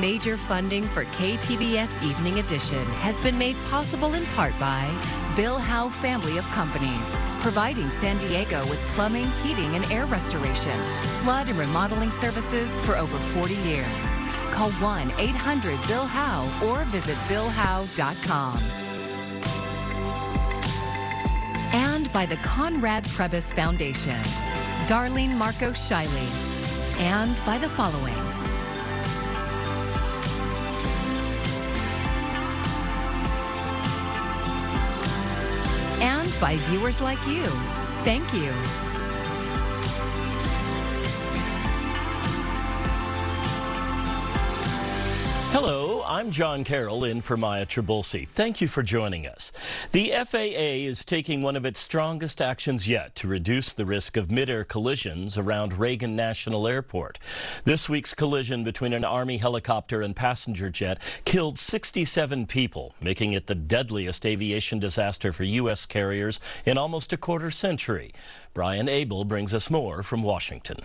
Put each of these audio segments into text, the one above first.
Major funding for KPBS Evening Edition has been made possible in part by Bill Howe Family of Companies, providing San Diego with plumbing, heating, and air restoration, flood and remodeling services for over 40 years. Call 1-800-BILL-HOWE or visit billhowe.com. And by the Conrad Prebys Foundation, Darlene Marco Shiley, and by the following. And by viewers like you. Thank you. Hello, I'm John Carroll in for Maya Trabulsi. Thank you for joining us. The FAA is taking one of its strongest actions yet to reduce the risk of mid-air collisions around Reagan National Airport. This week's collision between an Army helicopter and passenger jet killed 67 people, making it the deadliest aviation disaster for U.S. carriers in almost a quarter century. Brian Abel brings us more from Washington.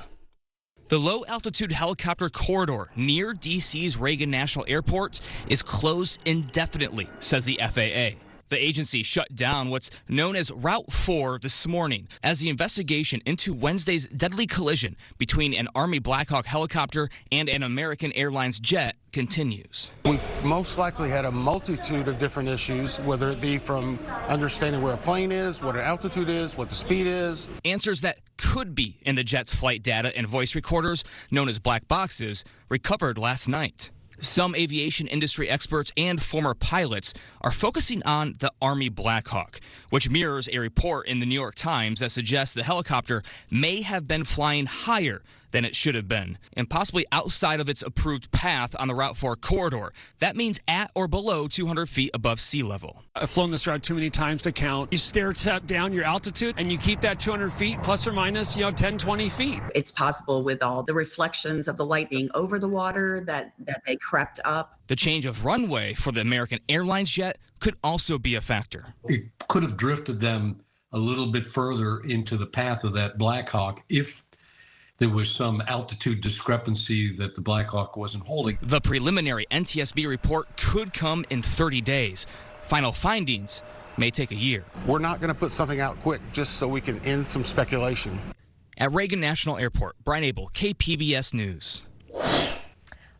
The low-altitude helicopter corridor near D.C.'s Reagan National Airport is closed indefinitely, says the FAA. The agency shut down what's known as Route 4 this morning as the investigation into Wednesday's deadly collision between an Army Black Hawk helicopter and an American Airlines jet continues. We most likely had a multitude of different issues, whether it be from understanding where a plane is, what our altitude is, what the speed is. Answers that could be in the jet's flight data and voice recorders, known as black boxes, recovered last night. Some aviation industry experts and former pilots are focusing on the Army Black Hawk, which mirrors a report in the New York Times that suggests the helicopter may have been flying higher than it should have been, and possibly outside of its approved path on the Route 4 corridor. That means at or below 200 feet above sea level. I've flown this route too many times to count. You stair step down your altitude and you keep that 200 feet plus or minus, 10, 20 feet. It's possible with all the reflections of the light being over the water that they crept up. The change of runway for the American Airlines jet could also be a factor. It could have drifted them a little bit further into the path of that Black Hawk if there was some altitude discrepancy that the Black Hawk wasn't holding. The preliminary NTSB report could come in 30 days. Final findings may take a year. We're not going to put something out quick just so we can end some speculation. At Reagan National Airport, Brian Abel, KPBS News.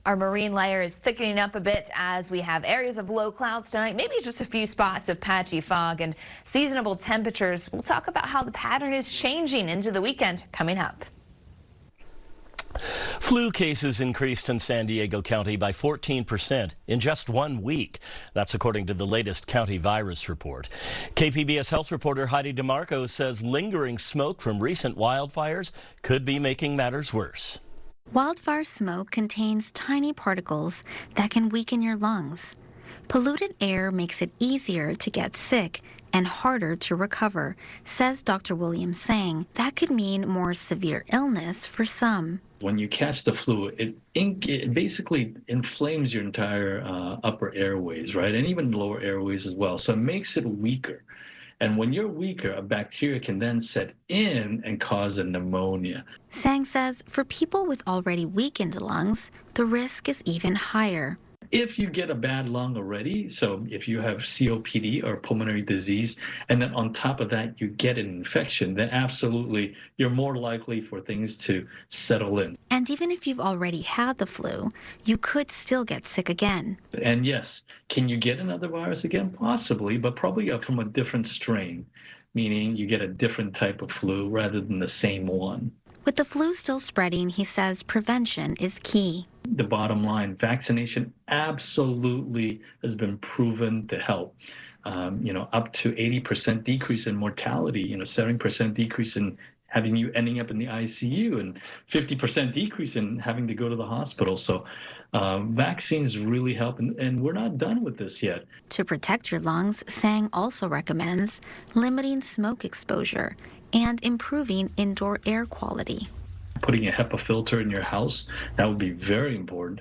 Our marine layer is thickening up a bit as we have areas of low clouds tonight, maybe just a few spots of patchy fog and seasonable temperatures. We'll talk about how the pattern is changing into the weekend coming up. Flu cases increased in San Diego County by 14% in just 1 week. That's according to the latest county virus report. KPBS health reporter Heidi DeMarco says lingering smoke from recent wildfires could be making matters worse. Wildfire smoke contains tiny particles that can weaken your lungs. Polluted air makes it easier to get sick and harder to recover, says Dr. William Sang. That could mean more severe illness for some. When you catch the flu, it basically inflames your entire upper airways, right? And even lower airways as well. So it makes it weaker. And when you're weaker, a bacteria can then set in and cause a pneumonia. Sang says for people with already weakened lungs, the risk is even higher. If you get a bad lung already, so if you have COPD or pulmonary disease, and then on top of that you get an infection, then absolutely you're more likely for things to settle in. And even if you've already had the flu, you could still get sick again. And yes, can you get another virus again? Possibly, but probably from a different strain, meaning you get a different type of flu rather than the same one. With the flu still spreading, he says prevention is key. The bottom line, vaccination absolutely has been proven to help. Up to 80% decrease in mortality, 7% decrease in having you ending up in the ICU, and 50% decrease in having to go to the hospital. So vaccines really help, and we're not done with this yet. To protect your lungs, Sang also recommends limiting smoke exposure and improving indoor air quality. Putting a HEPA filter in your house, that would be very important.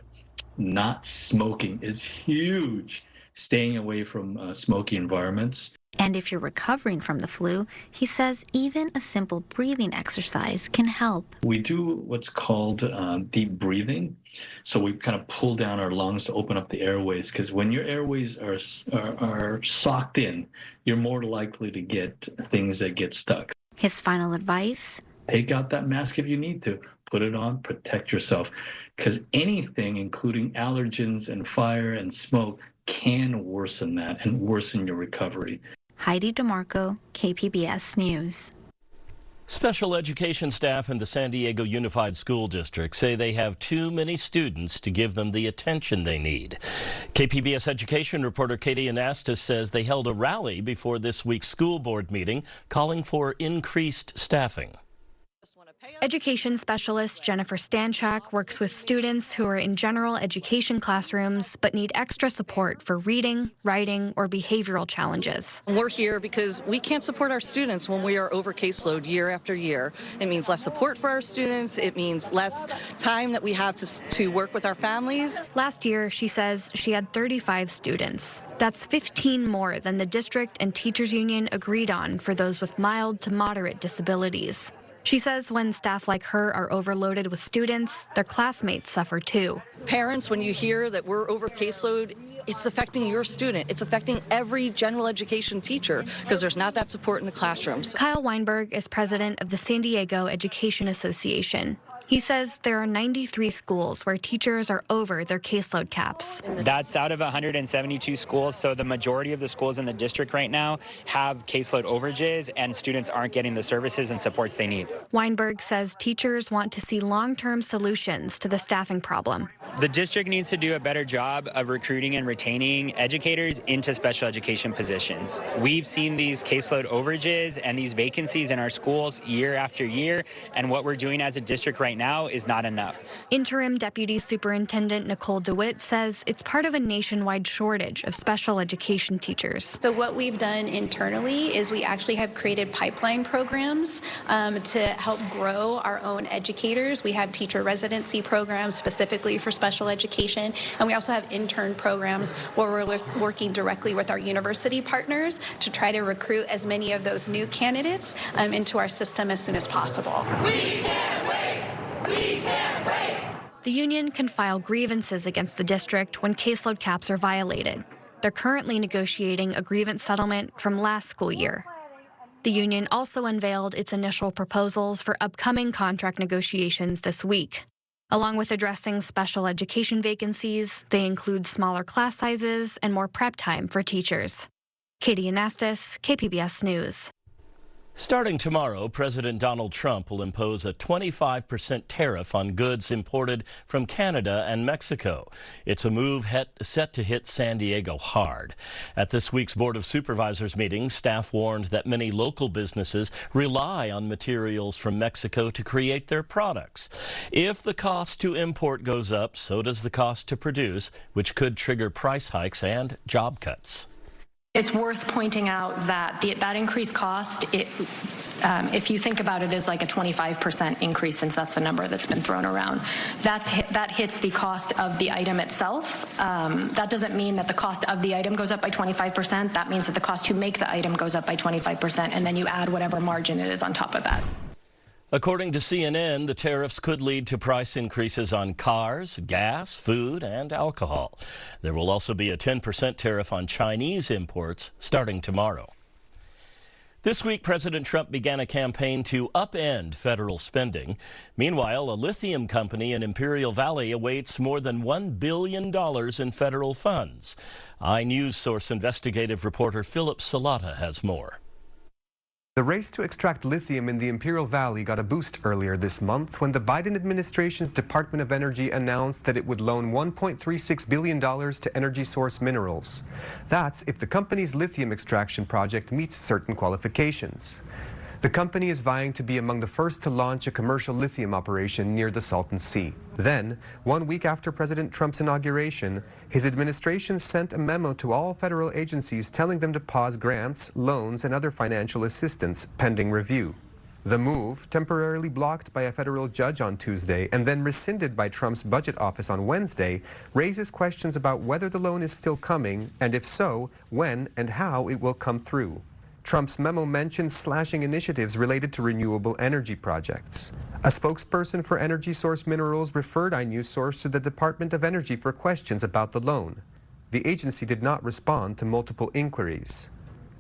Not smoking is huge. Staying away from smoky environments. And if you're recovering from the flu, he says even a simple breathing exercise can help. We do what's called deep breathing. So we kind of pull down our lungs to open up the airways, because when your airways are socked in, you're more likely to get things that get stuck. His final advice? Take out that mask if you need to. Put it on, protect yourself, because anything, including allergens and fire and smoke, can worsen that and worsen your recovery. Heidi DeMarco, KPBS News. Special education staff in the San Diego Unified School District say they have too many students to give them the attention they need. KPBS education reporter Katie Anastas says they held a rally before this week's school board meeting calling for increased staffing. Education specialist Jennifer Stanchak works with students who are in general education classrooms but need extra support for reading, writing, or behavioral challenges. We're here because we can't support our students when we are over caseload year after year. It means less support for our students. It means less time that we have to work with our families. Last year, she says she had 35 students. That's 15 more than the district and teachers union agreed on for those with mild to moderate disabilities. She says when staff like her are overloaded with students, their classmates suffer too. Parents, when you hear that we're over caseload, it's affecting your student. It's affecting every general education teacher because there's not that support in the classrooms. Kyle Weinberg is president of the San Diego Education Association. He says there are 93 schools where teachers are over their caseload caps. That's out of 172 schools, so the majority of the schools in the district right now have caseload overages and students aren't getting the services and supports they need. Weinberg says teachers want to see long-term solutions to the staffing problem. The district needs to do a better job of recruiting and retaining educators into special education positions. We've seen these caseload overages and these vacancies in our schools year after year, and what we're doing as a district right now is not enough. Interim Deputy Superintendent Nicole DeWitt says it's part of a nationwide shortage of special education teachers. So what we've done internally is we actually have created pipeline programs to help grow our own educators. We have teacher residency programs specifically for special education, and we also have intern programs where we're working directly with our university partners to try to recruit as many of those new candidates into our system as soon as possible. We can't wait! We can't wait! The union can file grievances against the district when caseload caps are violated. They're currently negotiating a grievance settlement from last school year. The union also unveiled its initial proposals for upcoming contract negotiations this week. Along with addressing special education vacancies, they include smaller class sizes and more prep time for teachers. Katie Anastas, KPBS News. Starting tomorrow, President Donald Trump will impose a 25% tariff on goods imported from Canada and Mexico. It's a move set to hit San Diego hard. At this week's Board of Supervisors meeting, staff warned that many local businesses rely on materials from Mexico to create their products. If the cost to import goes up, so does the cost to produce, which could trigger price hikes and job cuts. It's worth pointing out that that increased cost, if you think about it as like a 25% increase, since that's the number that's been thrown around, that hits the cost of the item itself. That doesn't mean that the cost of the item goes up by 25%. That means that the cost to make the item goes up by 25%, and then you add whatever margin it is on top of that. According to CNN, the tariffs could lead to price increases on cars, gas, food, and alcohol. There will also be a 10% tariff on Chinese imports starting tomorrow. This week, President Trump began a campaign to upend federal spending. Meanwhile, a lithium company in Imperial Valley awaits more than $1 billion in federal funds. iNews Source investigative reporter Philip Salata has more. The race to extract lithium in the Imperial Valley got a boost earlier this month when the Biden administration's Department of Energy announced that it would loan $1.36 billion to Energy Source Minerals. That's if the company's lithium extraction project meets certain qualifications. The company is vying to be among the first to launch a commercial lithium operation near the Salton Sea. Then, 1 week after President Trump's inauguration, his administration sent a memo to all federal agencies telling them to pause grants, loans, and other financial assistance pending review. The move, temporarily blocked by a federal judge on Tuesday and then rescinded by Trump's budget office on Wednesday, raises questions about whether the loan is still coming, and if so, when and how it will come through. Trump's memo mentioned slashing initiatives related to renewable energy projects. A spokesperson for Energy Source Minerals referred iNewsSource to the Department of Energy for questions about the loan. The agency did not respond to multiple inquiries.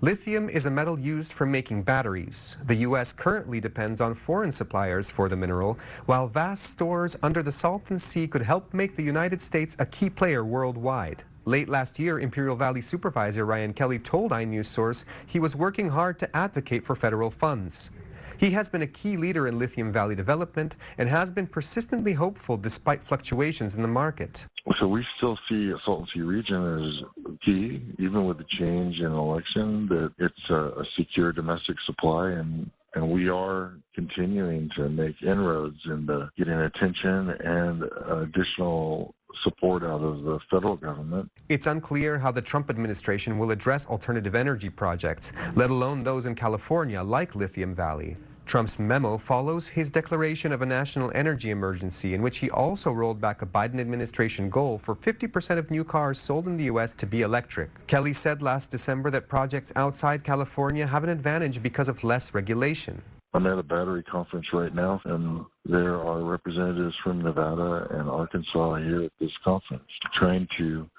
Lithium is a metal used for making batteries. The U.S. currently depends on foreign suppliers for the mineral, while vast stores under the Salton Sea could help make the United States a key player worldwide. Late last year, Imperial Valley Supervisor Ryan Kelly told iNewsSource he was working hard to advocate for federal funds. He has been a key leader in Lithium Valley development and has been persistently hopeful despite fluctuations in the market. So we still see Salton Sea region as key, even with the change in election, that it's a secure domestic supply, and we are continuing to make inroads into getting attention and additional support out of the federal government. It's unclear how the Trump administration will address alternative energy projects, let alone those in California like Lithium Valley. Trump's memo follows his declaration of a national energy emergency, in which he also rolled back a Biden administration goal for 50% of new cars sold in the U.S. to be electric. Kelly said last December that projects outside California have an advantage because of less regulation. I'm at a battery conference right now, and there are representatives from Nevada and Arkansas here at this conference trying to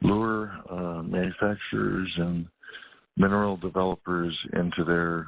lure manufacturers and mineral developers into their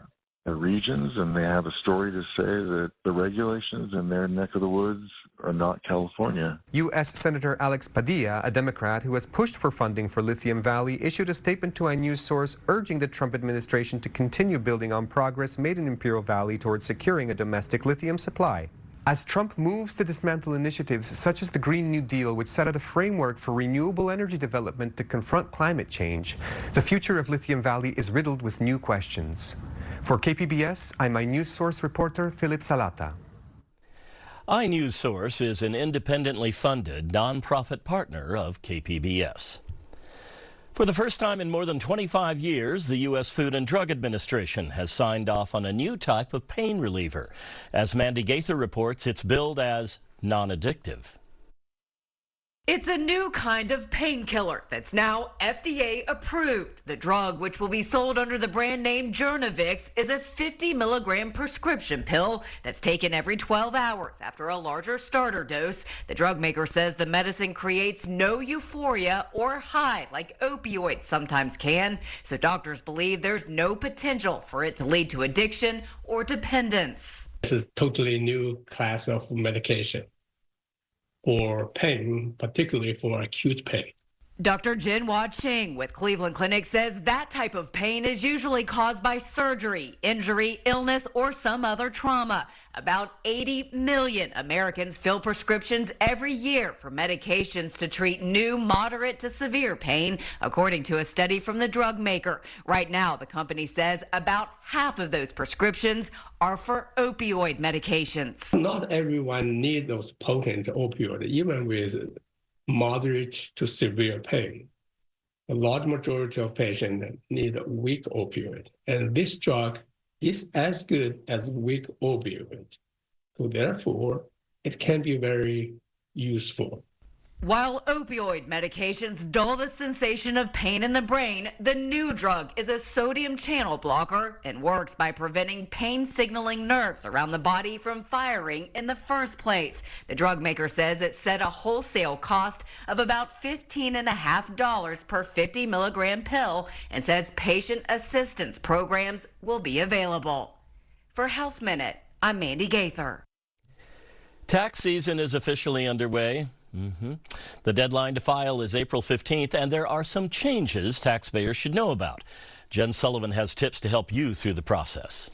regions, and they have a story to say that the regulations in their neck of the woods are not California. U.S. Senator Alex Padilla, a Democrat who has pushed for funding for Lithium Valley, issued a statement to iNewsSource urging the Trump administration to continue building on progress made in Imperial Valley towards securing a domestic lithium supply. As Trump moves to dismantle initiatives such as the Green New Deal, which set out a framework for renewable energy development to confront climate change, the future of Lithium Valley is riddled with new questions. For KPBS, I'm iNewsSource reporter Philip Salata. iNewsSource is an independently funded nonprofit partner of KPBS. For the first time in more than 25 years, the U.S. Food and Drug Administration has signed off on a new type of pain reliever. As Mandy Gaither reports, it's billed as non-addictive. It's a new kind of painkiller that's now FDA approved. The drug, which will be sold under the brand name Journavx, is a 50 milligram prescription pill that's taken every 12 hours after a larger starter dose. The drug maker says the medicine creates no euphoria or high like opioids sometimes can. So doctors believe there's no potential for it to lead to addiction or dependence. It's a totally new class of medication for pain, particularly for acute pain. Dr. Jinhua Ching with Cleveland Clinic says that type of pain is usually caused by surgery, injury, illness, or some other trauma. About 80 million Americans fill prescriptions every year for medications to treat new moderate to severe pain, according to a study from the drug maker. Right now, the company says about half of those prescriptions are for opioid medications. Not everyone needs those potent opioids, even with moderate to severe pain. A large majority of patients need a weak opioid, and this drug is as good as weak opioid. So therefore, it can be very useful. While opioid medications dull the sensation of pain in the brain, the new drug is a sodium channel blocker and works by preventing pain signaling nerves around the body from firing in the first place. The drug maker says it set a wholesale cost of about $15.50 per 50 milligram pill and says patient assistance programs will be available. For Health Minute, I'm Mandy Gaither. Tax season is officially underway. The deadline to file is April 15th, and there are some changes taxpayers should know about. Jen Sullivan has tips to help you through the process.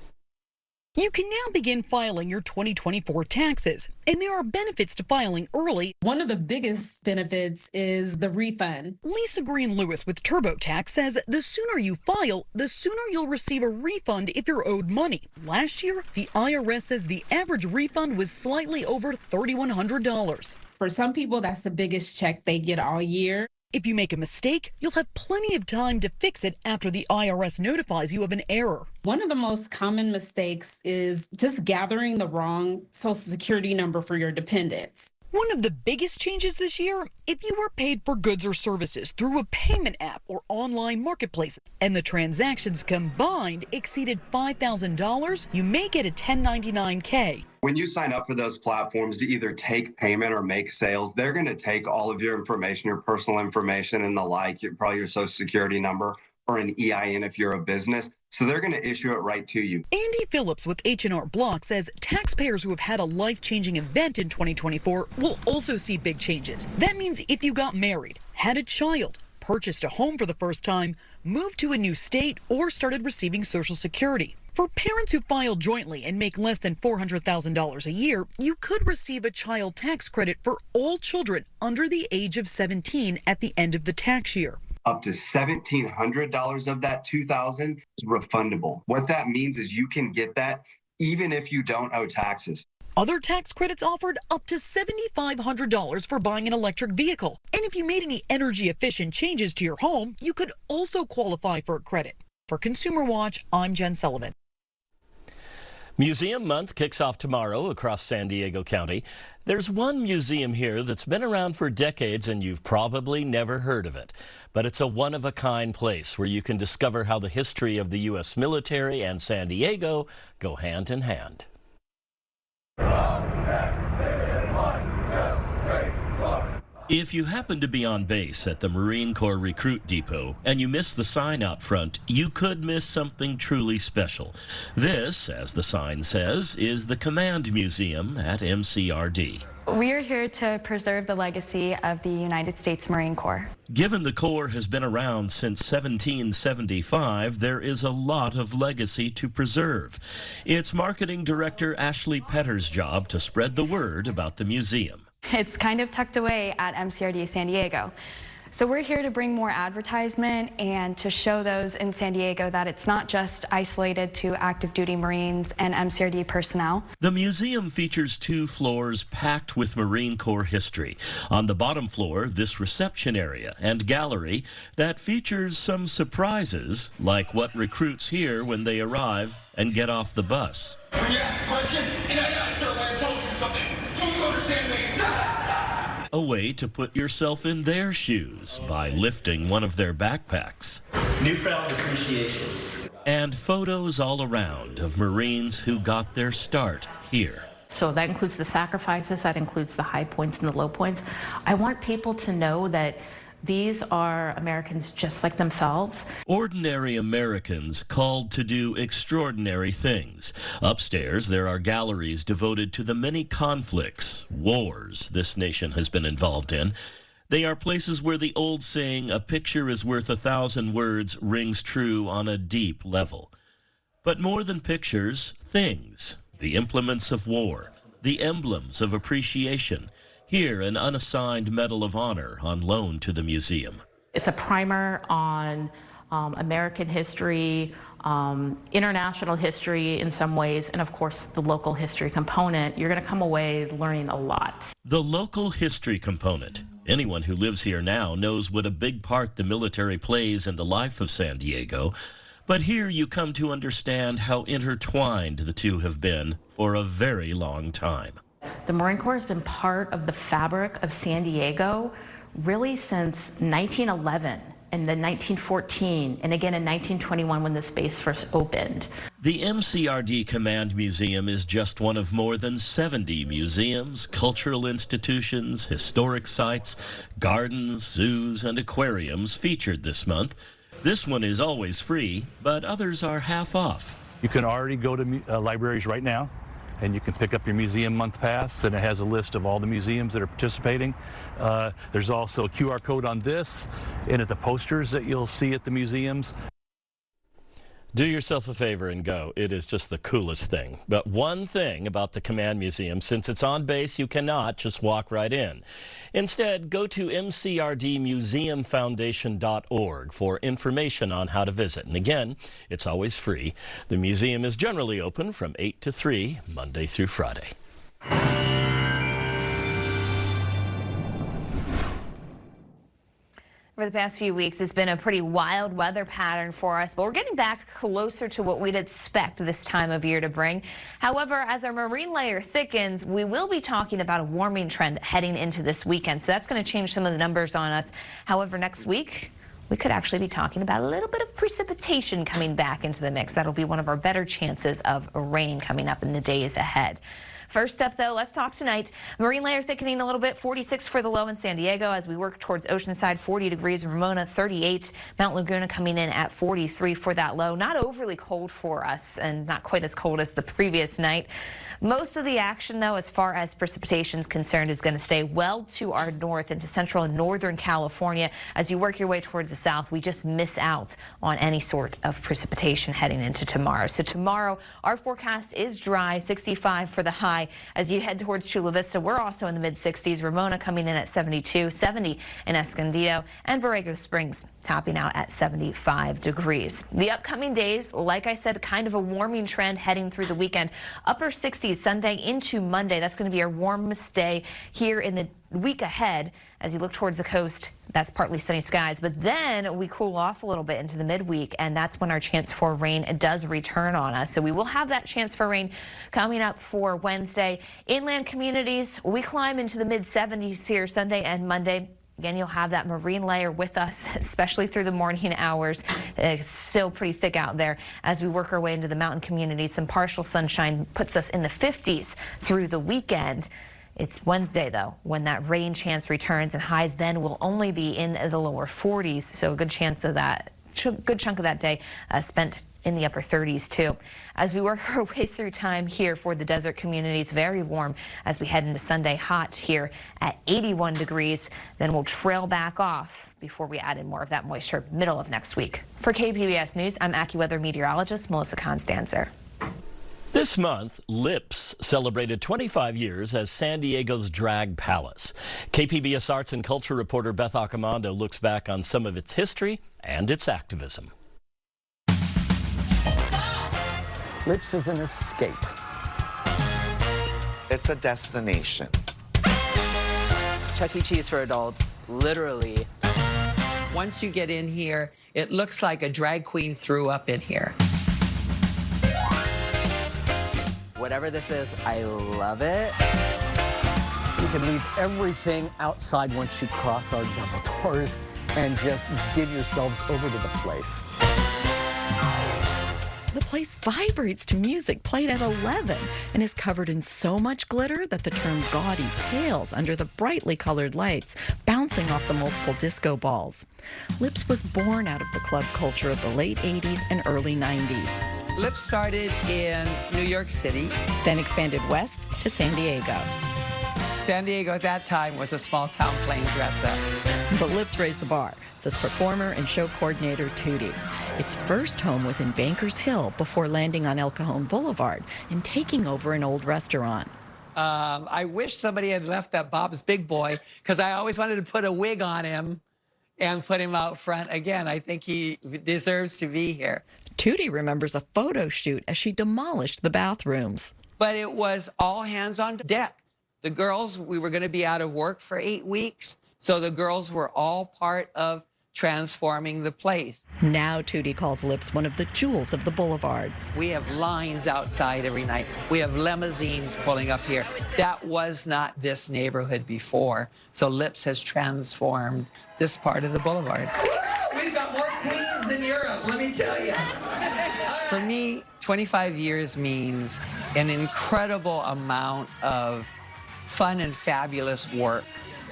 You can now begin filing your 2024 taxes, and there are benefits to filing early. One of the biggest benefits is the refund. Lisa Green Lewis with TurboTax says the sooner you file, the sooner you'll receive a refund if you're owed money. Last year, the IRS says the average refund was slightly over $3,100. For some people, that's the biggest check they get all year. If you make a mistake, you'll have plenty of time to fix it after the IRS notifies you of an error. One of the most common mistakes is just gathering the wrong Social Security number for your dependents. One of the biggest changes this year, if you were paid for goods or services through a payment app or online marketplace, and the transactions combined exceeded $5,000, you may get a 1099-K. When you sign up for those platforms to either take payment or make sales, they're going to take all of your information, your personal information and the like, probably your social security number or an EIN if you're a business. So they're going to issue it right to you. Andy Phillips with H&R Block says taxpayers who have had a life-changing event in 2024 will also see big changes. That means if you got married, had a child, purchased a home for the first time, moved to a new state, or started receiving Social Security. For parents who file jointly and make less than $400,000 a year, you could receive a child tax credit for all children under the age of 17 at the end of the tax year. Up to $1,700 of that $2,000 is refundable. What that means is you can get that even if you don't owe taxes. Other tax credits offered up to $7,500 for buying an electric vehicle. And if you made any energy efficient changes to your home, you could also qualify for a credit. For Consumer Watch, I'm Jen Sullivan. Museum Month kicks off tomorrow across San Diego County. There's one museum here that's been around for decades and you've probably never heard of it. But it's a one-of-a-kind place where you can discover how the history of the U.S. military and San Diego go hand in hand. If you happen to be on base at the Marine Corps Recruit Depot and you miss the sign out front, you could miss something truly special. This, as the sign says, is the Command Museum at MCRD. We are here to preserve the legacy of the United States Marine Corps. Given the Corps has been around since 1775, there is a lot of legacy to preserve. It's Marketing Director Ashley Petter's job to spread the word about the museum. It's kind of tucked away at MCRD San Diego. So we're here to bring more advertisement and to show those in San Diego that it's not just isolated to active duty Marines and MCRD personnel. The museum features 2 floors packed with Marine Corps history. On the bottom floor, this reception area and gallery that features some surprises, like what recruits hear when they arrive and get off the bus. When you ask a question, and I sir, I told you something. Do you understand me? A way to put yourself in their shoes by lifting one of their backpacks. Newfound appreciation. And photos all around of Marines who got their start here. So that includes the sacrifices, that includes the high points and the low points. I want people to know that these are Americans just like themselves. Ordinary Americans called to do extraordinary things. Upstairs, there are galleries devoted to the many conflicts, wars this nation has been involved in. They are places where the old saying, "A picture is worth 1,000 words," rings true on a deep level. But more than pictures, things, the implements of war, the emblems of appreciation. Here, an unassigned Medal of Honor on loan to the museum. It's a primer on American history, international history in some ways, and of course the local history component. You're going to come away learning a lot. The local history component. Anyone who lives here now knows what a big part the military plays in the life of San Diego. But here you come to understand how intertwined the two have been for a very long time. The Marine Corps has been part of the fabric of San Diego really since 1911 and then 1914 and again in 1921 when the space first opened. The MCRD Command Museum is just one of more than 70 museums, cultural institutions, historic sites, gardens, zoos, and aquariums featured this month. This one is always free, but others are half off. You can already go to libraries right now, and you can pick up your Museum Month Pass, and it has a list of all the museums that are participating. There's also a QR code on this and at the posters that you'll see at the museums. Do yourself a favor and go. It is just the coolest thing. But one thing about the Command Museum, since it's on base, you cannot just walk right in. Instead, go to mcrdmuseumfoundation.org for information on how to visit. And again, it's always free. The museum is generally open from 8 to 3, Monday through Friday. over the past few weeks has been a pretty wild weather pattern for us, but we're getting back closer to what we'd expect this time of year to bring. However, as our marine layer thickens, we will be talking about a warming trend heading into this weekend, so that's going to change some of the numbers on us. However, next week, we could actually be talking about a little bit of precipitation coming back into the mix. That'll be one of our better chances of rain coming up in the days ahead. First up, though, let's talk tonight. Marine layer thickening a little bit, 46 for the low in San Diego as we work towards Oceanside, 40 degrees, Ramona 38, Mount Laguna coming in at 43 for that low. Not overly cold for us and not quite as cold as the previous night. Most of the action, though, as far as precipitation is concerned, is going to stay well to our north into central and northern California. As you work your way towards the south, we just miss out on any sort of precipitation heading into tomorrow. So tomorrow, our forecast is dry, 65 for the high. As you head towards Chula Vista, we're also in the mid-60s. Ramona coming in at 72, 70 in Escondido, and Borrego Springs topping out at 75 degrees. The upcoming days, like I said, kind of a warming trend heading through the weekend. Upper 60s Sunday into Monday. That's going to be our warmest day here in the week ahead. As you look towards the coast, that's partly sunny skies, but then we cool off a little bit into the midweek, and that's when our chance for rain does return on us. So we will have that chance for rain coming up for Wednesday. Inland communities, we climb into the mid-70s here Sunday and Monday. Again, you'll have that marine layer with us, especially through the morning hours. It's still pretty thick out there as we work our way into the mountain communities. Some partial sunshine puts us in the 50s through the weekend. It's Wednesday, though, when that rain chance returns, and highs then will only be in the lower 40s. So a good chance of that, good chunk of that day spent in the upper 30s, too. As we work our way through time here for the desert communities, very warm as we head into Sunday, hot here at 81 degrees. Then we'll trail back off before we add in more of that moisture middle of next week. For KPBS News, I'm AccuWeather meteorologist Melissa Constanzer. This month, Lips celebrated 25 years as San Diego's drag palace. KPBS arts and culture reporter Beth Accomando looks back on some of its history and its activism. Lips is an escape. It's a destination. Chuck E. Cheese for adults, literally. Once you get in here, it looks like a drag queen threw up in here. Whatever this is, I love it. You can leave everything outside once you cross our double doors and just give yourselves over to the place. The place vibrates to music played at 11 and is covered in so much glitter that the term gaudy pales under the brightly colored lights bouncing off the multiple disco balls. Lips was born out of the club culture of the late 80s and early 90s. Lips started in New York City, then expanded west to San Diego. San Diego at that time was a small town playing dress up. But Lips raised the bar, says performer and show coordinator Tootie. Its first home was in Bankers Hill before landing on El Cajon Boulevard and taking over an old restaurant. I wish somebody had left that Bob's Big Boy, because I always wanted to put a wig on him and put him out front again. I think he deserves to be here. Tootie remembers a photo shoot as she demolished the bathrooms. But it was all hands on deck. The girls, we were going to be out of work for 8 weeks, so the girls were all part of transforming the place. Now Tootie calls Lips one of the jewels of the boulevard. We have lines outside every night. We have limousines pulling up here. That was not this neighborhood before, so Lips has transformed this part of the boulevard. We've got more queens than Europe, let me tell you. For me, 25 years means an incredible amount of fun and fabulous work.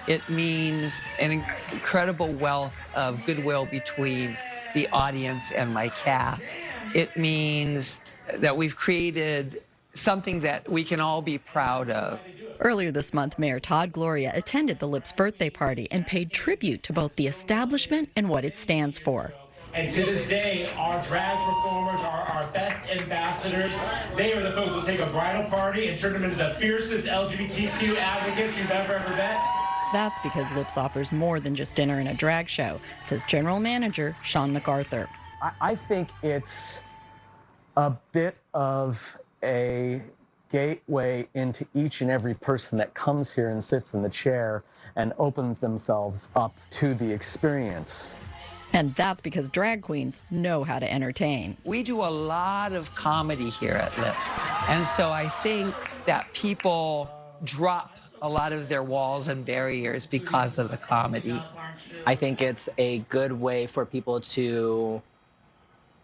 It means an incredible wealth of goodwill between the audience and my cast. It means that we've created something that we can all be proud of. Earlier this month, Mayor Todd Gloria attended the Lips birthday party and paid tribute to both the establishment and what it stands for. And to this day, our drag performers are our best ambassadors. They are the folks who take a bridal party and turn them into the fiercest LGBTQ advocates you've ever met. That's because Lips offers more than just dinner and a drag show, says General Manager Sean MacArthur. I think it's a bit of a gateway into each and every person that comes here and sits in the chair and opens themselves up to the experience. And that's because drag queens know how to entertain. We do a lot of comedy here at Lips. And so I think that people drop a lot of their walls and barriers because of the comedy. I think it's a good way for people to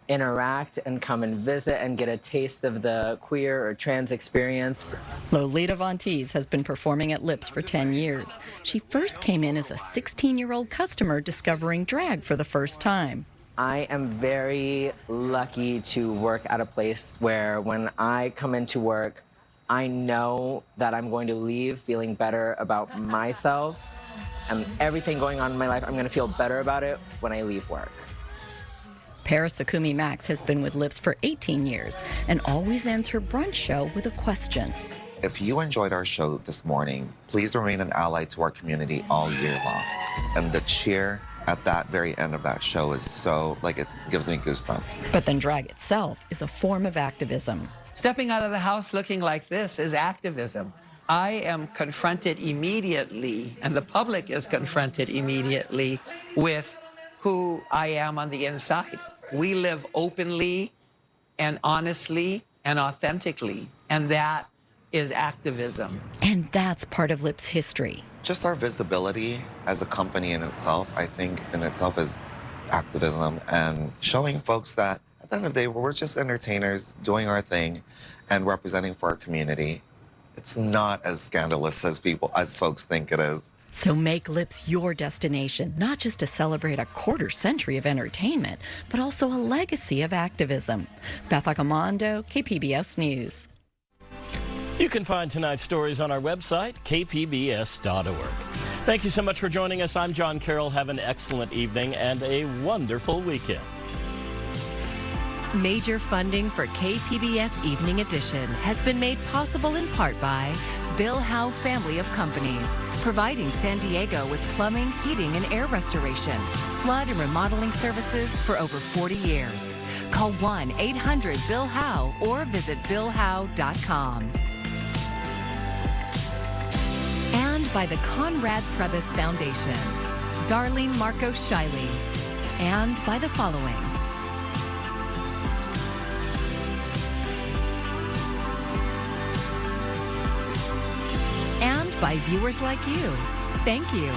interact and come and visit and get a taste of the queer or trans experience. Lolita Von Teese has been performing at Lips for 10 years. She first came in as a 16-year-old customer discovering drag for the first time. I am very lucky to work at a place where when I come into work, I know that I'm going to leave feeling better about myself and everything going on in my life. I'm going to feel better about it when I leave work. Paris Sakumi Max has been with Lips for 18 years and always ends her brunch show with a question. If you enjoyed our show this morning, please remain an ally to our community all year long. And the cheer at that very end of that show is so, it gives me goosebumps. But then drag itself is a form of activism. Stepping out of the house looking like this is activism. I am confronted immediately, and the public is confronted immediately with who I am on the inside. We live openly and honestly and authentically, and that is activism. And that's part of Lips' history. Just our visibility as a company in itself, I think in itself is activism, and showing folks that at the end of the day, we're just entertainers doing our thing and representing for our community. It's not as scandalous as folks think it is. So make Lips your destination, not just to celebrate a quarter century of entertainment, but also a legacy of activism. Beth Accomando, KPBS News. You can find tonight's stories on our website, kpbs.org. Thank you so much for joining us. I'm John Carroll. Have an excellent evening and a wonderful weekend. Major funding for KPBS Evening Edition has been made possible in part by Bill Howe Family of Companies, providing San Diego with plumbing, heating, and air restoration, flood and remodeling services for over 40 years. Call 1-800-BILL-HOWE or visit billhowe.com. And by the Conrad Prebys Foundation, Darlene Marcos Shiley, and by the following. And by viewers like you. Thank you.